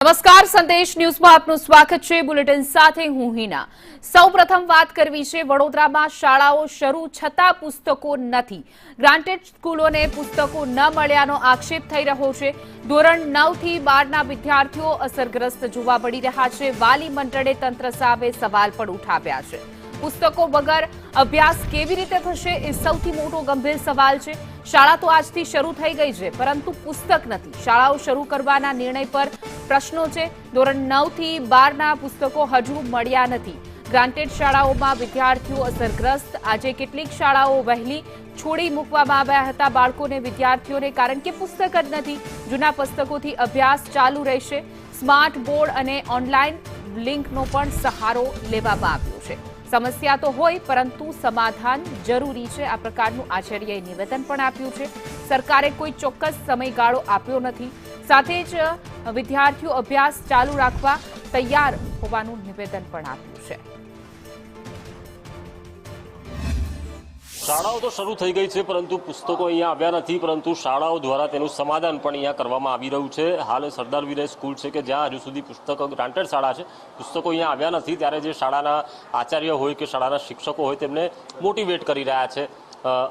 નમસ્કાર, સંદેશ ન્યૂઝમાં આપનું સ્વાગત છે। બુલેટિન સાથે હું હિના। સૌપ્રથમ વાત કરવી છે વડોદરામાં શાળાઓ શરૂ છતાં પુસ્તકો નથી। ગ્રાન્ટેડ સ્કૂલોને પુસ્તકો ન મળ્યાનો આક્ષેપ થઈ રહ્યો છે। ધોરણ 9 થી 12ના વિદ્યાર્થીઓ અસરગ્રસ્ત જોવા મળી રહ્યા છે। વાલી મંડળે તંત્ર સામે સવાલ પણ ઉઠાવ્યા છે। પુસ્તકો વગર અભ્યાસ કેવી રીતે થશે એ સૌથી મોટો ગંભીર સવાલ છે। શાળા તો આજથી શરૂ થઈ ગઈ છે, પરંતુ પુસ્તક નથી। શાળાઓ શરૂ કરવાના નિર્ણય પર પ્રશ્નો છે। ધોરણ 9 થી 12ના પુસ્તકો હજુ મળ્યા નથી। ગ્રાન્ટેડ શાળાઓમાં વિદ્યાર્થીઓ અસરગ્રસ્ત। આજે કેટલીક શાળાઓ વહેલી છોડી મૂકવામાં આવ્યા હતા બાળકોને, વિદ્યાર્થીઓને, કારણ કે પુસ્તક જ નથી। જૂના પુસ્તકોથી અભ્યાસ ચાલુ રહેશે। સ્માર્ટ બોર્ડ અને ઓનલાઈન લિંકનો પણ સહારો લેવામાં આવ્યો છે। સમસ્યા તો હોય, પરંતુ સમાધાન જરૂરી છે। આ પ્રકારનું આચાર્યએ નિવેદન પણ આપ્યું છે। સરકારે કોઈ ચોક્કસ સમયગાળો આપ્યો નથી। સાથે જ વિદ્યાર્થીઓ અભ્યાસ ચાલુ રાખવા તૈયાર હોવાનું નિવેદન પણ આપ્યું છે। શાળાઓ તો શરૂ થઈ ગઈ છે, પરંતુ પુસ્તકો અહીંયા આવ્યા નથી। પરંતુ શાળાઓ દ્વારા તેનું સમાધાન પણ અહીંયા કરવામાં આવી રહ્યું છે। હાલ સરદાર વિનય સ્કૂલ છે કે જ્યાં હજુ સુધી પુસ્તકો, ગ્રાન્ટેડ શાળા છે, પુસ્તકો અહીંયા આવ્યા નથી। ત્યારે જે શાળાના આચાર્ય હોય કે શાળાના શિક્ષકો હોય તેમને મોટિવેટ કરી રહ્યા છે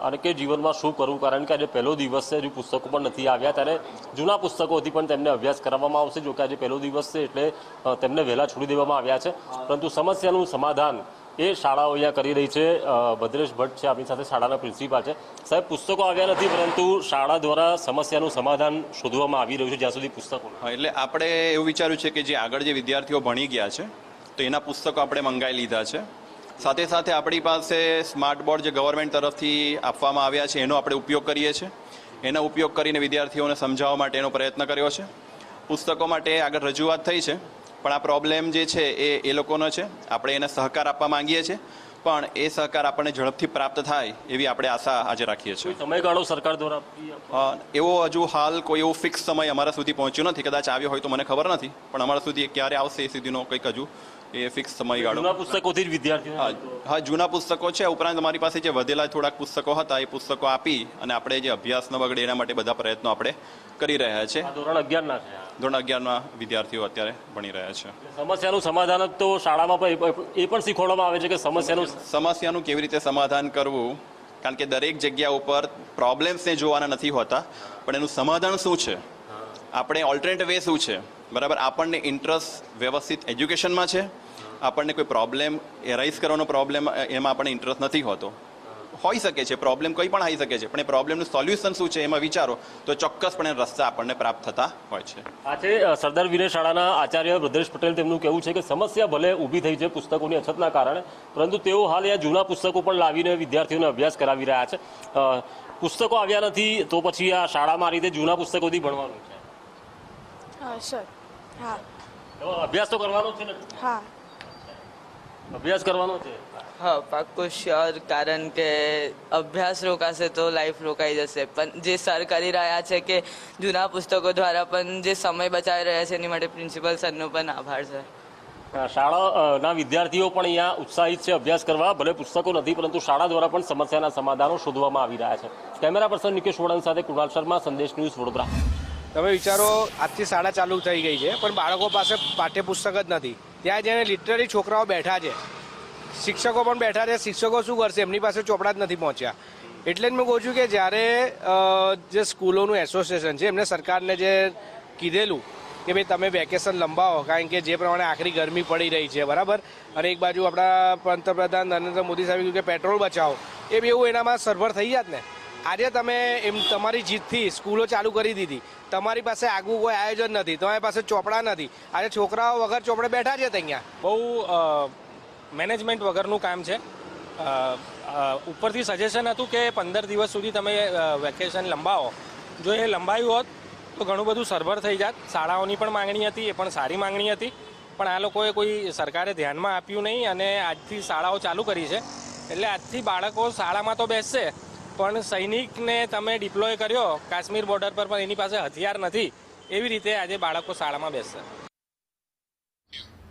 અને કે જીવનમાં શું કરવું, કારણ કે આજે પહેલો દિવસ છે, હજુ પુસ્તકો પણ નથી આવ્યા। ત્યારે જૂના પુસ્તકોથી પણ તેમને અભ્યાસ કરાવવામાં આવશે। જો કે આજે પહેલો દિવસ છે એટલે તેમને વહેલા છોડી દેવામાં આવ્યા છે, પરંતુ સમસ્યાનું સમાધાન એ શાળાઓ અહીંયા કરી રહી છે। ભદ્રેશ ભટ્ટ છે આપણી સાથે, શાળાના પ્રિન્સિપાલ છે। સાહેબ, પુસ્તકો આવ્યા નથી, પરંતુ શાળા દ્વારા સમસ્યાનું સમાધાન શોધવામાં આવી રહ્યું છે જ્યાં સુધી પુસ્તકો। એટલે આપણે એવું વિચાર્યું છે કે જે આગળ જે વિદ્યાર્થીઓ ભણી ગયા છે તો એના પુસ્તકો આપણે મંગાવી લીધા છે। સાથે સાથે આપણી પાસે સ્માર્ટ બોર્ડ જે ગવર્મેન્ટ તરફથી આપવામાં આવ્યા છે એનો આપણે ઉપયોગ કરીએ છીએ। એનો ઉપયોગ કરીને વિદ્યાર્થીઓને સમજાવવા માટેનો પ્રયત્ન કર્યો છે। પુસ્તકો માટે આગળ રજૂઆત થઈ છે, પણ આ પ્રોબ્લેમ જે છે એ લોકોનો છે। આપણે એને સહકાર આપવા માંગીએ છીએ, પણ એ સહકાર આપણને ઝડપથી પ્રાપ્ત થાય એવી આપણે આશા આજે રાખીએ છીએ। સમયગાળો સરકાર દ્વારા એવો હજુ હાલ કોઈ એવો ફિક્સ સમય અમારા સુધી પહોંચ્યો નથી। કદાચ આવ્યો હોય તો મને ખબર નથી, પણ અમારા સુધી ક્યારે આવશે એ સુધીનો કંઈક હજુ એ ફિક્સ સમયગાળો। જૂના પુસ્તકોથી જ વિદ્યાર્થીઓ હા, જૂના પુસ્તકો છે। ઉપરાંત અમારી પાસે જે વધેલા થોડાક પુસ્તકો હતા એ પુસ્તકો આપી અને આપણે જે અભ્યાસ ન બગડે એના માટે બધા પ્રયત્નો આપણે કરી રહ્યા છીએ। ધોરણ 11ના છે, ધોરણ 11ના વિદ્યાર્થીઓ અત્યારે ભણી રહ્યા છે। સમસ્યાનું સમાધાન તો શાળામાં પણ એ પણ શીખવાડવામાં આવે છે કે સમસ્યાનું કેવી રીતે સમાધાન કરવું, કારણ કે દરેક જગ્યા ઉપર પ્રોબ્લેમ્સને જોવાના નથી હોતા, પણ એનું સમાધાન શું છે, આપણે ઓલ્ટરનેટિવ વે શું છે, બરાબર। આપણને ઇન્ટરેસ્ટ વ્યવસ્થિત એજ્યુકેશનમાં છે, આપણને કોઈ પ્રોબ્લેમ એરાઇઝ કરવાનો પ્રોબ્લેમ એમાં આપણને ઇન્ટરેસ્ટ નથી હોતો। હોઈ શકે છે પ્રોબ્લેમ, કંઈ પણ આવી શકે છે, પણ એ પ્રોબ્લેમનું સોલ્યુશન શું છે એમાં વિચારો તો ચોક્કસપણે રસ્તા આપણને પ્રાપ્ત થતા હોય છે। આજે સરદાર વિનય શાળાના આચાર્ય ભદ્રેશ પટેલ, તેમનું કહેવું છે કે સમસ્યા ભલે ઊભી થઈ છે પુસ્તકોની અછતના કારણે, પરંતુ તેઓ હાલ અહીંયા જૂના પુસ્તકો પણ લાવીને વિદ્યાર્થીઓને અભ્યાસ કરાવી રહ્યા છે। પુસ્તકો આવ્યા નથી તો પછી આ શાળામાં આ રીતે જૂના પુસ્તકોથી ભણવાનું છે? સર, હા, અભ્યાસ તો કરવાનો છે ને? હા, અભ્યાસ કરવાનો છે। હા, પાક્કું શ્યોર, કારણ કે અભ્યાસ રોકાશે તો લાઈફ રોકાઈ જશે। પણ જે સર કરી રહ્યા છે કે જૂના પુસ્તકો દ્વારા પણ જે સમય બચાવી રહ્યા છે એની માટે પ્રિન્સિપલ સરનો પણ આભાર છે। શાળાના વિદ્યાર્થીઓ પણ અહીંયા ઉત્સાહિત છે અભ્યાસ કરવા। ભલે પુસ્તકો નથી, પરંતુ શાળા દ્વારા પણ સમસ્યાના સમાધાનો શોધવામાં આવી રહ્યા છે। કેમેરા પર્સન નિકેશ વડન સાથે કૃણાલ શર્મા, સંદેશ ન્યૂઝ, વડોદરા। તમે વિચારો, આજથી શાળા ચાલુ થઈ ગઈ છે, પણ બાળકો પાસે પાઠ્યપુસ્તક જ નથી। ત્યાં જઈને લિટરલી છોકરાઓ બેઠા છે, શિક્ષકો પણ બેઠા છે। શિક્ષકો શું કરશે, એમની પાસે ચોપડા જ નથી પહોંચ્યા। એટલે જ મેં કહું છું કે જ્યારે જે સ્કૂલોનું એસોસિએશન છે એમને સરકારને જે કીધેલું કે ભાઈ તમે વેકેશન લંબાવો, કારણ કે જે પ્રમાણે આખરી ગરમી પડી રહી છે, બરાબર, અને એક બાજુ આપણા પંતપ્રધાન નરેન્દ્ર મોદી સાહેબે કહ્યું કે પેટ્રોલ બચાવો, એ બી એવું એનામાં સરભર થઈ જાત ને। આજે તમે તમારી જીતથી સ્કૂલો ચાલુ કરી દીધી, તમારી પાસે આગવું કોઈ આયોજન નથી, તમારી પાસે ચોપડા નથી। આજે છોકરાઓ વગર ચોપડે બેઠા છે ત્યાં। બહુ મેનેજમેન્ટ વગરનું કામ છે। ઉપરથી સજેશન હતું કે 15 દિવસ સુધી તમે વેકેશન લંબાવો। જો એ લંબાયું હોત તો ઘણું બધું સરભર થઈ જાત। શાળાઓની પણ માંગણી હતી, એ પણ સારી માંગણી હતી, પણ આ લોકોએ કોઈ સરકારે ધ્યાનમાં આપ્યું નહીં અને આજથી શાળાઓ ચાલુ કરી છે। એટલે આજથી બાળકો શાળામાં તો બેસશે, પણ સૈનિકને તમે ડિપ્લોય કર્યો કાશ્મીર બોર્ડર પર, પણ એની પાસે હથિયાર નથી, એવી રીતે આજે બાળકો શાળામાં બેસશે।